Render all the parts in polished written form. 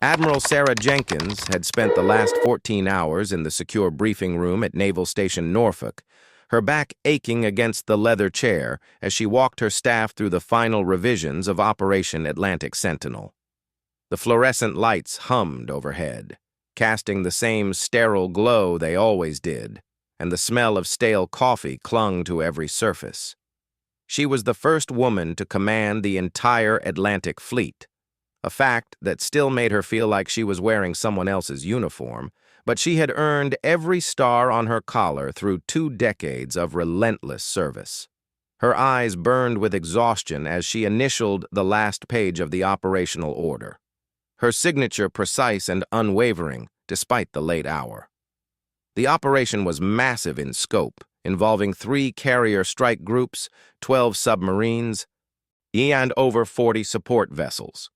Admiral Sarah Jenkins had spent the last 14 hours in the secure briefing room at Naval Station Norfolk, her back aching against the leather chair as she walked her staff through the final revisions of Operation Atlantic Sentinel. The fluorescent lights hummed overhead, casting the same sterile glow they always did, and the smell of stale coffee clung to every surface. She was the first woman to command the entire Atlantic Fleet, a fact that still made her feel like she was wearing someone else's uniform, but she had earned every star on her collar through 2 decades of relentless service. Her eyes burned with exhaustion as she initialed the last page of the operational order, her signature precise and unwavering despite the late hour. The operation was massive in scope, involving 3 carrier strike groups, 12 submarines, and over 40 support vessels.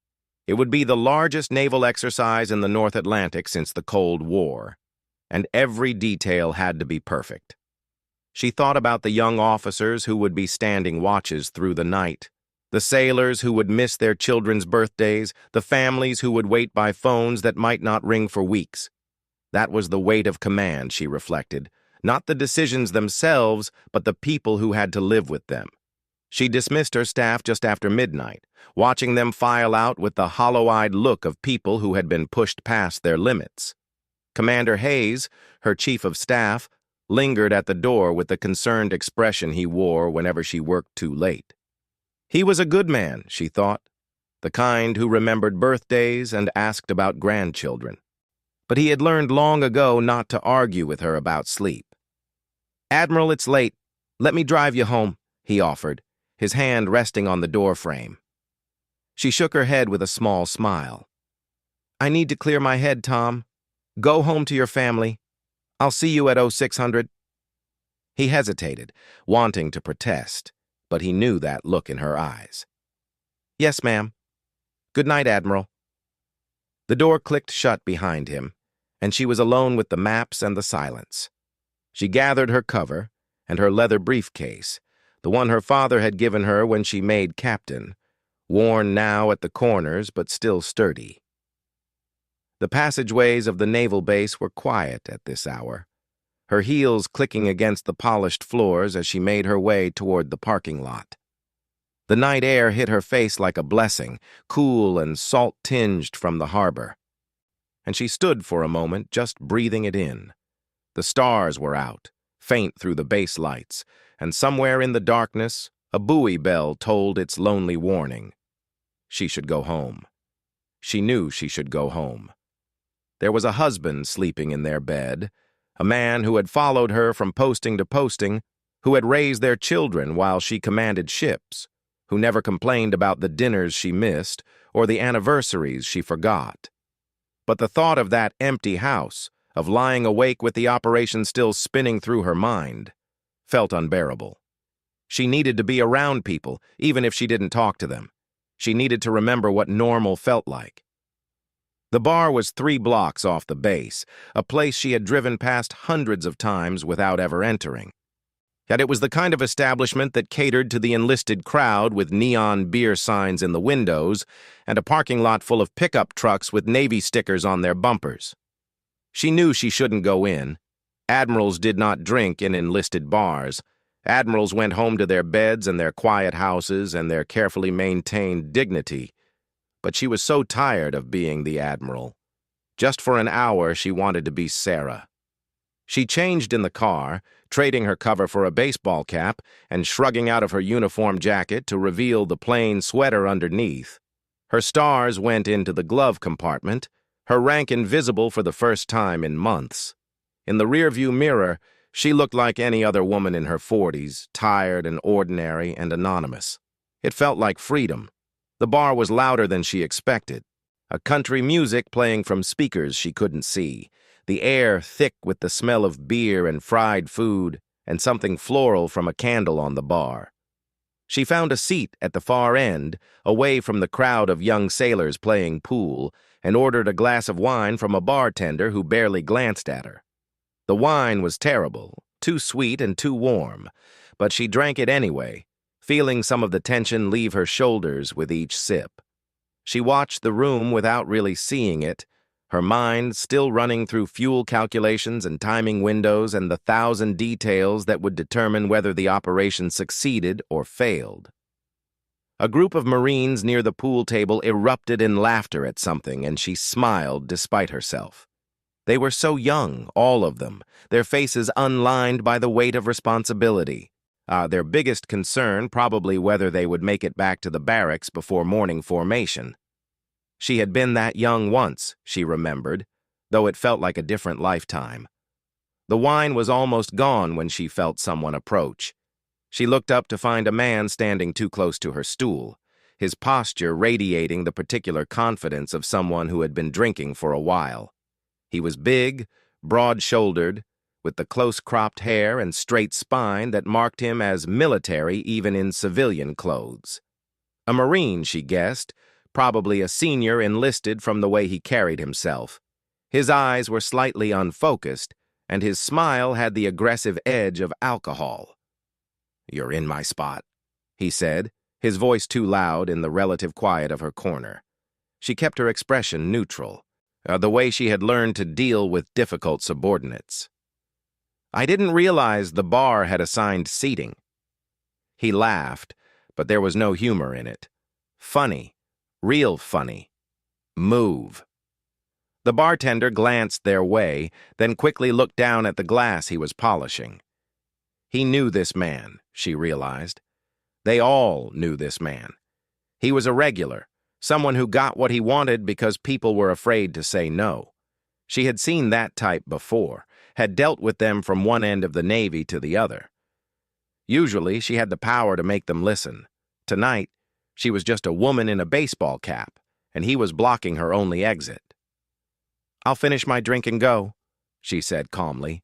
It would be the largest naval exercise in the North Atlantic since the Cold War, and every detail had to be perfect. She thought about the young officers who would be standing watches through the night, the sailors who would miss their children's birthdays, the families who would wait by phones that might not ring for weeks. That was the weight of command, she reflected, not the decisions themselves, but the people who had to live with them. She dismissed her staff just after midnight, watching them file out with the hollow-eyed look of people who had been pushed past their limits. Commander Hayes, her chief of staff, lingered at the door with the concerned expression he wore whenever she worked too late. He was a good man, she thought, the kind who remembered birthdays and asked about grandchildren. But he had learned long ago not to argue with her about sleep. "Admiral, it's late. Let me drive you home," he offered, his hand resting on the door frame. She shook her head with a small smile. "I need to clear my head, Tom. Go home to your family. I'll see you at 0600. He hesitated, wanting to protest, but he knew that look in her eyes. "Yes, ma'am. Good night, Admiral." The door clicked shut behind him, and she was alone with the maps and the silence. She gathered her cover and her leather briefcase, the one her father had given her when she made captain, worn now at the corners but still sturdy. The passageways of the naval base were quiet at this hour, her heels clicking against the polished floors as she made her way toward the parking lot. The night air hit her face like a blessing, cool and salt-tinged from the harbor. And she stood for a moment, just breathing it in. The stars were out, faint through the base lights, and somewhere in the darkness, a buoy bell tolled its lonely warning. She should go home. She knew she should go home. There was a husband sleeping in their bed, a man who had followed her from posting to posting, who had raised their children while she commanded ships, who never complained about the dinners she missed or the anniversaries she forgot. But the thought of that empty house, of lying awake with the operation still spinning through her mind, felt unbearable. She needed to be around people, even if she didn't talk to them. She needed to remember what normal felt like. The bar was 3 blocks off the base, a place she had driven past hundreds of times without ever entering. Yet it was the kind of establishment that catered to the enlisted crowd with neon beer signs in the windows and a parking lot full of pickup trucks with Navy stickers on their bumpers. She knew she shouldn't go in. Admirals did not drink in enlisted bars. Admirals went home to their beds and their quiet houses and their carefully maintained dignity. But she was so tired of being the admiral. Just for an hour, she wanted to be Sarah. She changed in the car, trading her cover for a baseball cap and shrugging out of her uniform jacket to reveal the plain sweater underneath. Her stars went into the glove compartment, her rank invisible for the first time in months. In the rearview mirror, she looked like any other woman in her 40s, tired and ordinary and anonymous. It felt like freedom. The bar was louder than she expected. A country music playing from speakers she couldn't see. The air thick with the smell of beer and fried food, and something floral from a candle on the bar. She found a seat at the far end, away from the crowd of young sailors playing pool, and ordered a glass of wine from a bartender who barely glanced at her. The wine was terrible, too sweet and too warm, but she drank it anyway, feeling some of the tension leave her shoulders with each sip. She watched the room without really seeing it, her mind still running through fuel calculations and timing windows and the 1,000 details that would determine whether the operation succeeded or failed. A group of Marines near the pool table erupted in laughter at something, and she smiled despite herself. They were so young, all of them, their faces unlined by the weight of responsibility. Their biggest concern probably whether they would make it back to the barracks before morning formation. She had been that young once, she remembered, though it felt like a different lifetime. The wine was almost gone when she felt someone approach. She looked up to find a man standing too close to her stool, his posture radiating the particular confidence of someone who had been drinking for a while. He was big, broad-shouldered, with the close-cropped hair and straight spine that marked him as military even in civilian clothes. A Marine, she guessed, probably a senior enlisted from the way he carried himself. His eyes were slightly unfocused, and his smile had the aggressive edge of alcohol. "You're in my spot," he said, his voice too loud in the relative quiet of her corner. She kept her expression neutral, the way she had learned to deal with difficult subordinates. "I didn't realize the bar had assigned seating." He laughed, but there was no humor in it. Funny, real funny. "Move." The bartender glanced their way, then quickly looked down at the glass he was polishing. He knew this man, she realized. They all knew this man. He was a regular, someone who got what he wanted because people were afraid to say no. She had seen that type before, had dealt with them from one end of the Navy to the other. Usually, she had the power to make them listen. Tonight, she was just a woman in a baseball cap, and he was blocking her only exit. "I'll finish my drink and go," she said calmly.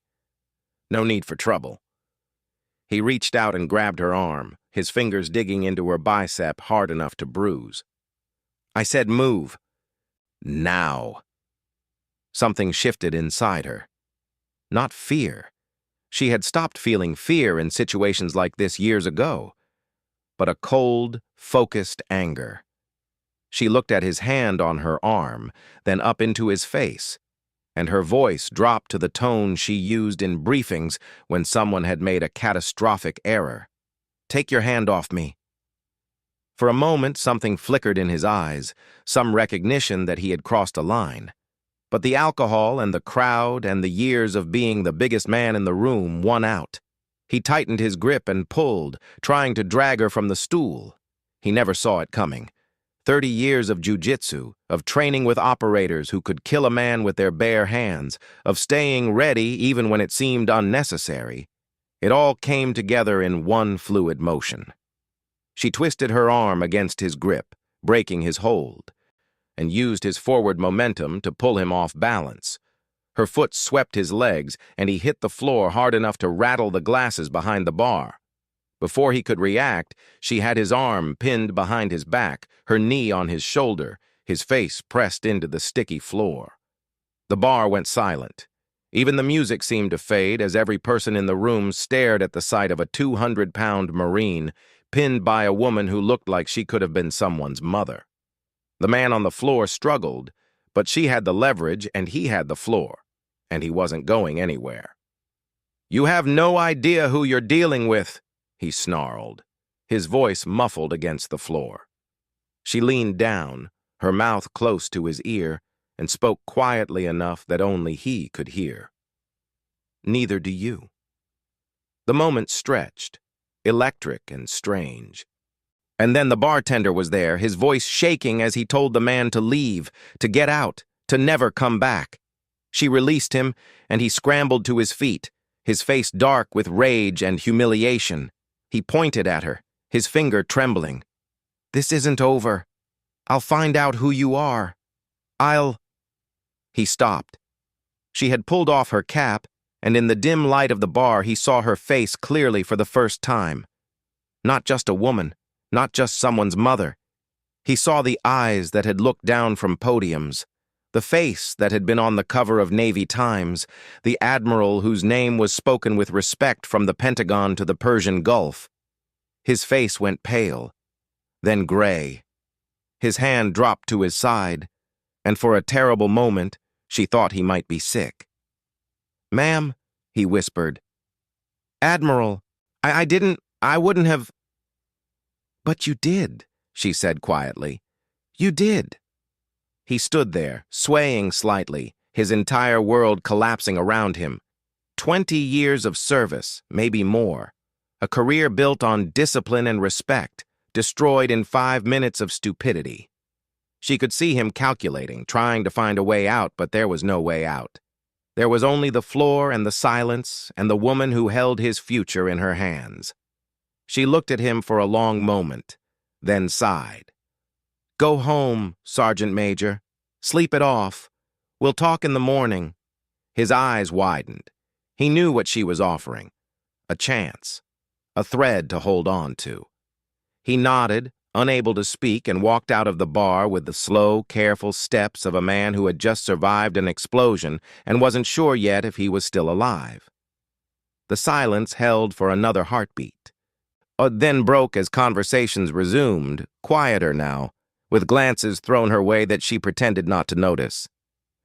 "No need for trouble." He reached out and grabbed her arm, his fingers digging into her bicep hard enough to bruise. "I said move. Now." Something shifted inside her. Not fear. She had stopped feeling fear in situations like this years ago, but a cold, focused anger. She looked at his hand on her arm, then up into his face, and her voice dropped to the tone she used in briefings when someone had made a catastrophic error. "Take your hand off me." For a moment, something flickered in his eyes, some recognition that he had crossed a line. But the alcohol and the crowd and the years of being the biggest man in the room won out. He tightened his grip and pulled, trying to drag her from the stool. He never saw it coming. 30 years of jiu-jitsu, of training with operators who could kill a man with their bare hands, of staying ready even when it seemed unnecessary. It all came together in one fluid motion. She twisted her arm against his grip, breaking his hold, and used his forward momentum to pull him off balance. Her foot swept his legs, and he hit the floor hard enough to rattle the glasses behind the bar. Before he could react, she had his arm pinned behind his back, her knee on his shoulder, his face pressed into the sticky floor. The bar went silent. Even the music seemed to fade as every person in the room stared at the sight of a 200-pound Marine pinned by a woman who looked like she could have been someone's mother. The man on the floor struggled, but she had the leverage and he had the floor, and he wasn't going anywhere. "You have no idea who you're dealing with," he snarled, his voice muffled against the floor. She leaned down, her mouth close to his ear, and spoke quietly enough that only he could hear. "Neither do you." The moment stretched, electric and strange. And then the bartender was there, his voice shaking as he told the man to leave, to get out, to never come back. She released him, and he scrambled to his feet, his face dark with rage and humiliation. He pointed at her, his finger trembling. "This isn't over. I'll find out who you are. I'll—" He stopped. She had pulled off her cap, and in the dim light of the bar he saw her face clearly for the first time. Not just a woman. Not just someone's mother. He saw the eyes that had looked down from podiums, the face that had been on the cover of Navy Times, the admiral whose name was spoken with respect from the Pentagon to the Persian Gulf. His face went pale, then gray. His hand dropped to his side, and for a terrible moment, she thought he might be sick. "Ma'am," he whispered. "Admiral, I wouldn't have—" "But you did," she said quietly. "You did." He stood there, swaying slightly, his entire world collapsing around him. 20 years of service, maybe more. A career built on discipline and respect, destroyed in 5 minutes of stupidity. She could see him calculating, trying to find a way out, but there was no way out. There was only the floor and the silence and the woman who held his future in her hands. She looked at him for a long moment, then sighed. "Go home, Sergeant Major. Sleep it off. We'll talk in the morning." His eyes widened. He knew what she was offering. A chance. A thread to hold on to. He nodded, unable to speak, and walked out of the bar with the slow, careful steps of a man who had just survived an explosion and wasn't sure yet if he was still alive. The silence held for another heartbeat. Then broke as conversations resumed, quieter now, with glances thrown her way that she pretended not to notice.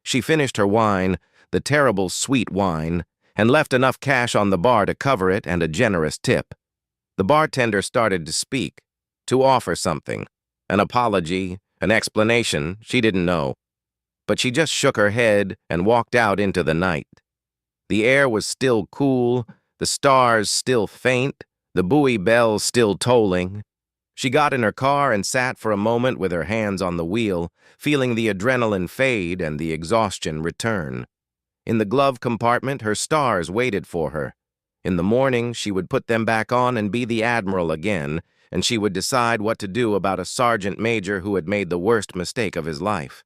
She finished her wine, the terrible sweet wine, and left enough cash on the bar to cover it and a generous tip. The bartender started to speak, to offer something, an apology, an explanation, she didn't know. But she just shook her head and walked out into the night. The air was still cool, the stars still faint, the buoy bells still tolling. She got in her car and sat for a moment with her hands on the wheel, feeling the adrenaline fade and the exhaustion return. In the glove compartment, her stars waited for her. In the morning, she would put them back on and be the admiral again, and she would decide what to do about a sergeant major who had made the worst mistake of his life.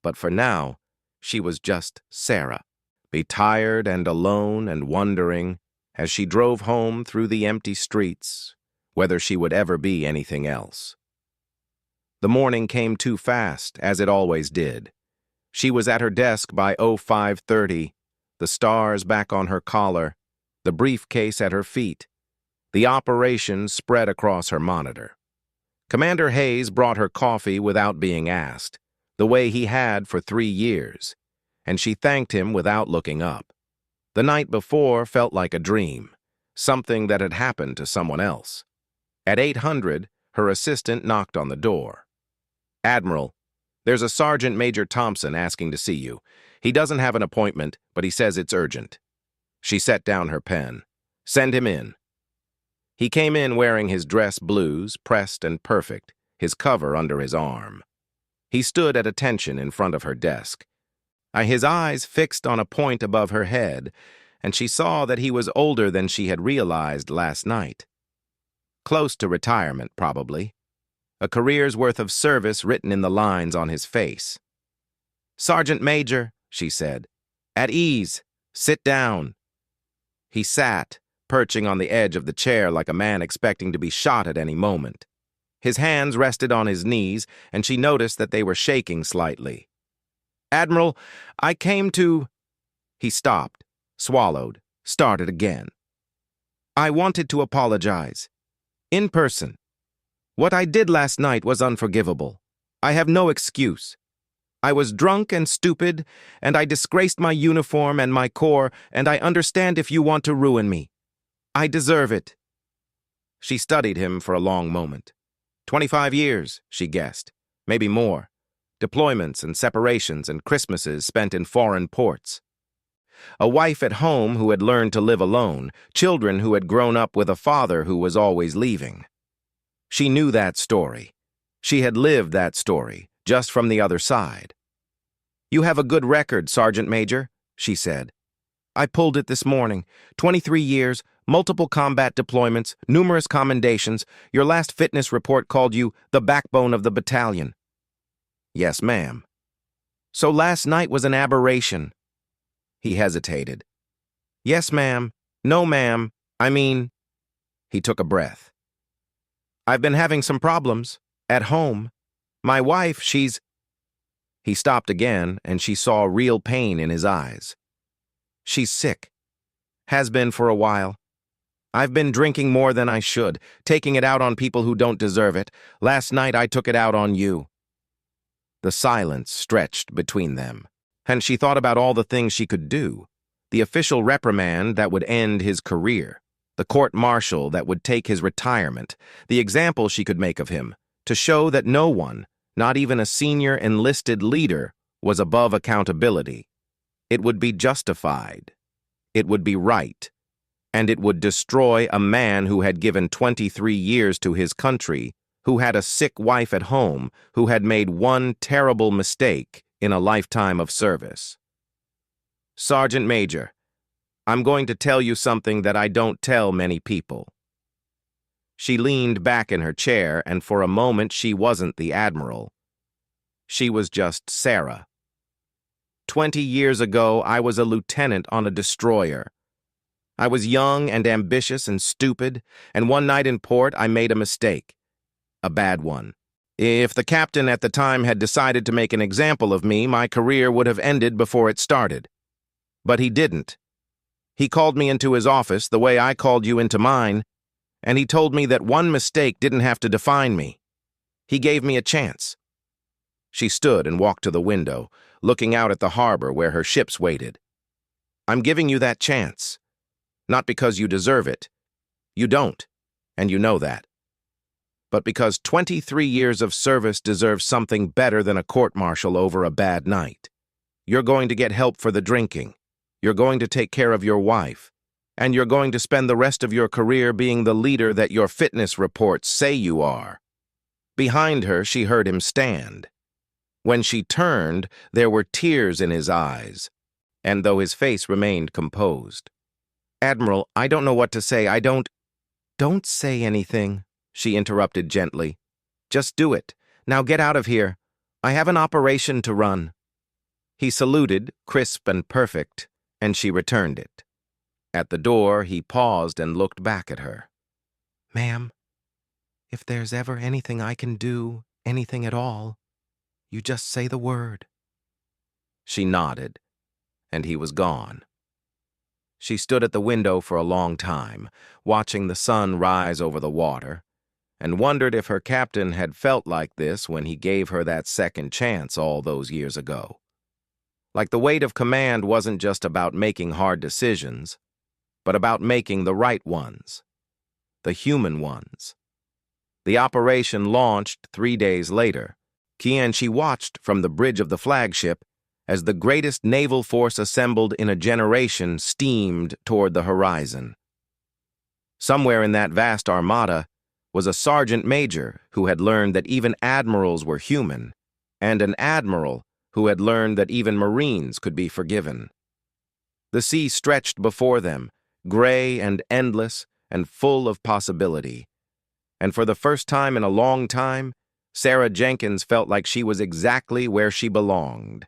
But for now, she was just Sarah, be tired and alone and wondering, as she drove home through the empty streets, whether she would ever be anything else. The morning came too fast, as it always did. She was at her desk by 05:30, the stars back on her collar, the briefcase at her feet, the operation spread across her monitor. Commander Hayes brought her coffee without being asked, the way he had for 3 years, and she thanked him without looking up. The night before felt like a dream, something that had happened to someone else. At 800, her assistant knocked on the door. "Admiral, there's a Sergeant Major Thompson asking to see you. He doesn't have an appointment, but he says it's urgent." She set down her pen. "Send him in." He came in wearing his dress blues, pressed and perfect, his cover under his arm. He stood at attention in front of her desk. His eyes fixed on a point above her head, and she saw that he was older than she had realized last night. Close to retirement, probably. A career's worth of service written in the lines on his face. "Sergeant Major," she said. "At ease. Sit down." He sat, perching on the edge of the chair like a man expecting to be shot at any moment. His hands rested on his knees, and she noticed that they were shaking slightly. "Admiral, I came to—" He stopped, swallowed, started again. "I wanted to apologize. In person. What I did last night was unforgivable. I have no excuse. I was drunk and stupid, and I disgraced my uniform and my corps, and I understand if you want to ruin me. I deserve it." She studied him for a long moment. 25 years, she guessed, maybe more. Deployments and separations and Christmases spent in foreign ports. A wife at home who had learned to live alone, children who had grown up with a father who was always leaving. She knew that story. She had lived that story, just from the other side. "You have a good record, Sergeant Major," she said. "I pulled it this morning. 23 years, multiple combat deployments, numerous commendations. Your last fitness report called you the backbone of the battalion." "Yes, ma'am." "So last night was an aberration." He hesitated. "Yes, ma'am. No, ma'am. I mean—" He took a breath. "I've been having some problems. At home. My wife, she's—" He stopped again, and she saw real pain in his eyes. "She's sick. Has been for a while. I've been drinking more than I should, taking it out on people who don't deserve it. Last night I took it out on you." The silence stretched between them, and she thought about all the things she could do. The official reprimand that would end his career, the court-martial that would take his retirement, the example she could make of him, to show that no one, not even a senior enlisted leader, was above accountability. It would be justified. It would be right. And it would destroy a man who had given 23 years to his country, who had a sick wife at home, who had made one terrible mistake in a lifetime of service. "Sergeant Major, I'm going to tell you something that I don't tell many people." She leaned back in her chair, and for a moment she wasn't the admiral. She was just Sarah. 20 years ago, I was a lieutenant on a destroyer. I was young and ambitious and stupid, and one night in port I made a mistake. A bad one. If the captain at the time had decided to make an example of me, my career would have ended before it started. But he didn't. He called me into his office the way I called you into mine, and he told me that one mistake didn't have to define me. He gave me a chance. She stood and walked to the window, looking out at the harbor where her ships waited. "I'm giving you that chance. Not because you deserve it. You don't, and you know that. But because 23 years of service deserves something better than a court-martial over a bad night. You're going to get help for the drinking. You're going to take care of your wife. And you're going to spend the rest of your career being the leader that your fitness reports say you are." Behind her, she heard him stand. When she turned, there were tears in his eyes, and though his face remained composed. "Admiral, I don't know what to say. Don't say anything," she interrupted gently. "Just do it. Now get out of here. I have an operation to run." He saluted, crisp and perfect, and she returned it. At the door, he paused and looked back at her. "Ma'am, if there's ever anything I can do, anything at all, you just say the word." She nodded, and he was gone. She stood at the window for a long time, watching the sun rise over the water, and wondered if her captain had felt like this when he gave her that second chance all those years ago. Like the weight of command wasn't just about making hard decisions, but about making the right ones, the human ones. The operation launched 3 days later, and she watched from the bridge of the flagship as the greatest naval force assembled in a generation steamed toward the horizon. Somewhere in that vast armada was a sergeant major who had learned that even admirals were human, and an admiral who had learned that even Marines could be forgiven. The sea stretched before them, gray and endless and full of possibility, and for the first time in a long time, Sarah Jenkins felt like she was exactly where she belonged.